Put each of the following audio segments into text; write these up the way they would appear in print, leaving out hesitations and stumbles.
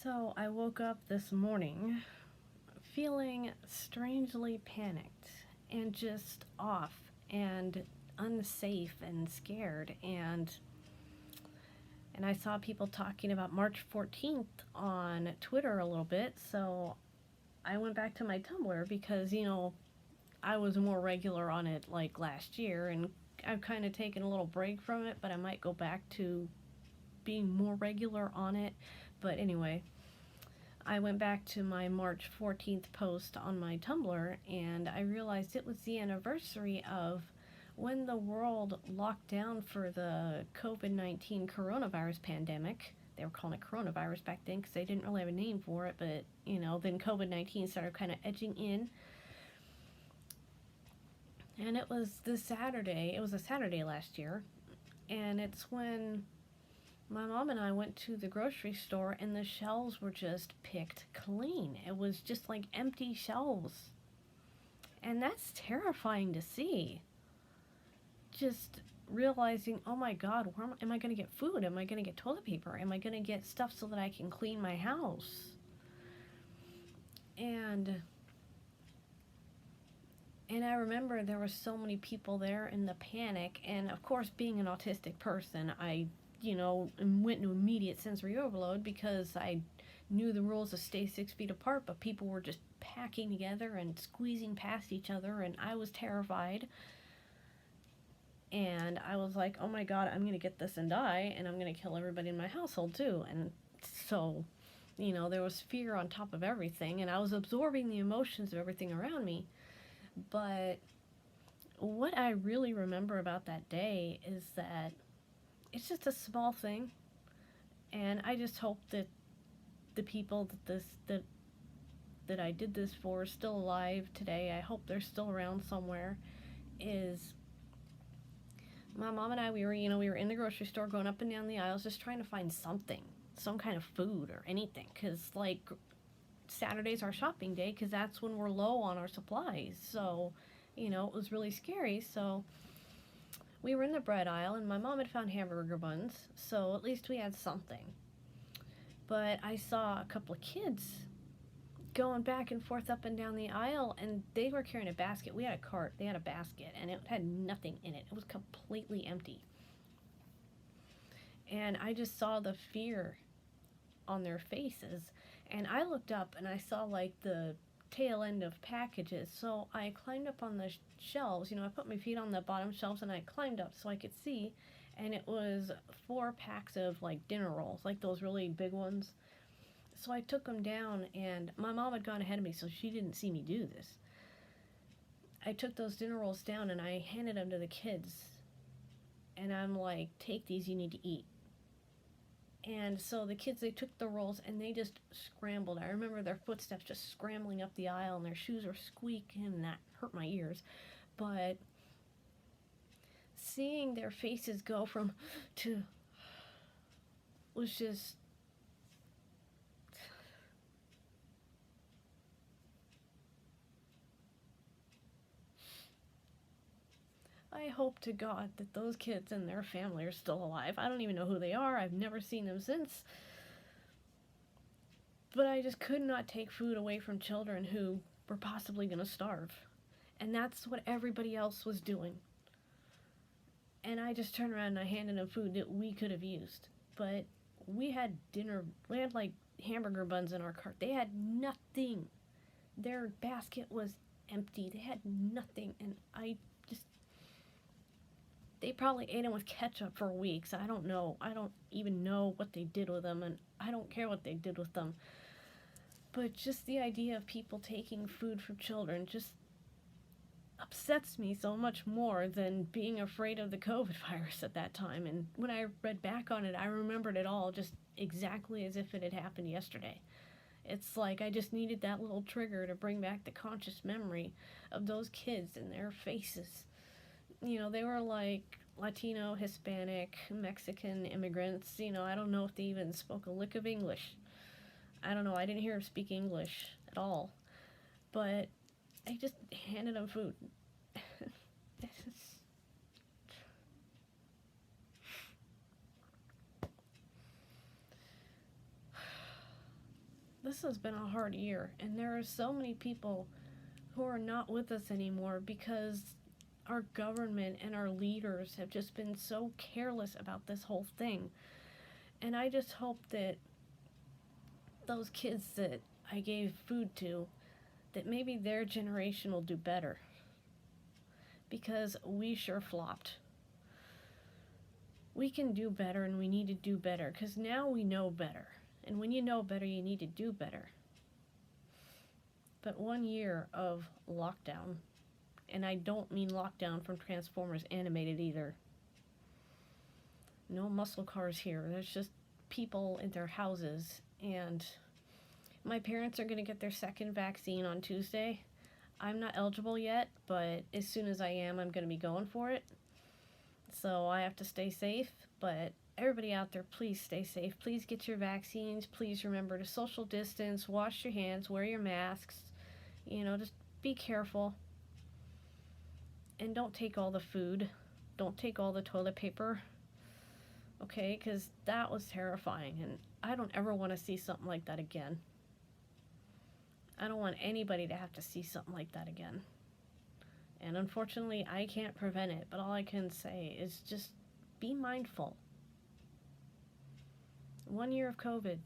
So I woke up this morning feeling strangely panicked and just off and unsafe and scared and I saw people talking about March 14th on Twitter a little bit, so I went back to my Tumblr because, I was more regular on it like last year and I've kind of taken a little break from it, but I might go back to being more regular on it. But anyway, I went back to my March 14th post on my Tumblr and I realized it was the anniversary of when the world locked down for the COVID-19 coronavirus pandemic. They were calling it coronavirus back then because they didn't really have a name for it, but then COVID-19 started kind of edging in. And it was a Saturday last year, and it's when my mom and I went to the grocery store and the shelves were just picked clean. It was just like empty shelves. And that's terrifying to see. Just realizing, oh my God, where am I going to get food? Am I going to get toilet paper? Am I going to get stuff so that I can clean my house? And I remember there were so many people there in the panic. And of course, being an autistic person, I went into immediate sensory overload because I knew the rules to stay 6 feet apart, but people were just packing together and squeezing past each other, and I was terrified. And I was like, oh my God, I'm going to get this and die, and I'm going to kill everybody in my household too. And so, there was fear on top of everything, and I was absorbing the emotions of everything around me. But what I really remember about that day is that it's just a small thing, and I just hope that the people that I did this for are still alive today. I hope they're still around somewhere. Is my mom and I, we were in the grocery store going up and down the aisles just trying to find something, some kind of food or anything, because like Saturday's our shopping day because that's when we're low on our supplies. So it was really scary. So we were in the bread aisle and my mom had found hamburger buns, so at least we had something. But I saw a couple of kids going back and forth up and down the aisle, and they were carrying a basket. We had a cart, they had a basket, and it had nothing in it. It was completely empty. And I just saw the fear on their faces, and I looked up and I saw like the tail end of packages. So I climbed up on the shelves. I put my feet on the bottom shelves and I climbed up so I could see, and it was 4 packs of like dinner rolls, like those really big ones. So I took them down, and my mom had gone ahead of me, so she didn't see me do this. I took those dinner rolls down and I handed them to the kids, and I'm like, take these, you need to eat. And so the kids, they took the rolls and they just scrambled. I remember their footsteps just scrambling up the aisle, and their shoes were squeaking, and that hurt my ears. But seeing their faces go from to was just, I hope to God that those kids and their family are still alive. I don't even know who they are. I've never seen them since. But I just could not take food away from children who were possibly going to starve. And that's what everybody else was doing. And I just turned around and I handed them food that we could have used. But we had like hamburger buns in our cart. They had nothing. Their basket was empty. They had nothing. And they probably ate them with ketchup for weeks. I don't know. I don't even know what they did with them, and I don't care what they did with them. But just the idea of people taking food from children just upsets me so much more than being afraid of the COVID virus at that time. And when I read back on it, I remembered it all just exactly as if it had happened yesterday. It's like I just needed that little trigger to bring back the conscious memory of those kids and their faces. They were like Latino, Hispanic, Mexican immigrants. I don't know if they even spoke a lick of English. I don't know. I didn't hear them speak English at all. But I just handed them food. this has been a hard year, and there are so many people who are not with us anymore because our government and our leaders have just been so careless about this whole thing. And I just hope that those kids that I gave food to, that maybe their generation will do better. Because we sure flopped. We can do better, and we need to do better, because now we know better. And when you know better, you need to do better. But 1 year of lockdown, and I don't mean lockdown from Transformers Animated either. No muscle cars here. There's just people in their houses. And my parents are going to get their second vaccine on Tuesday. I'm not eligible yet, but as soon as I am, I'm going to be going for it. So I have to stay safe, but everybody out there, please stay safe. Please get your vaccines. Please remember to social distance, wash your hands, wear your masks. Just be careful. And don't take all the food. Don't take all the toilet paper. Okay? Because that was terrifying, and I don't ever want to see something like that again. I don't want anybody to have to see something like that again. And unfortunately, I can't prevent it, but all I can say is just be mindful. 1 year of COVID.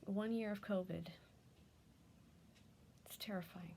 1 year of COVID. It's terrifying.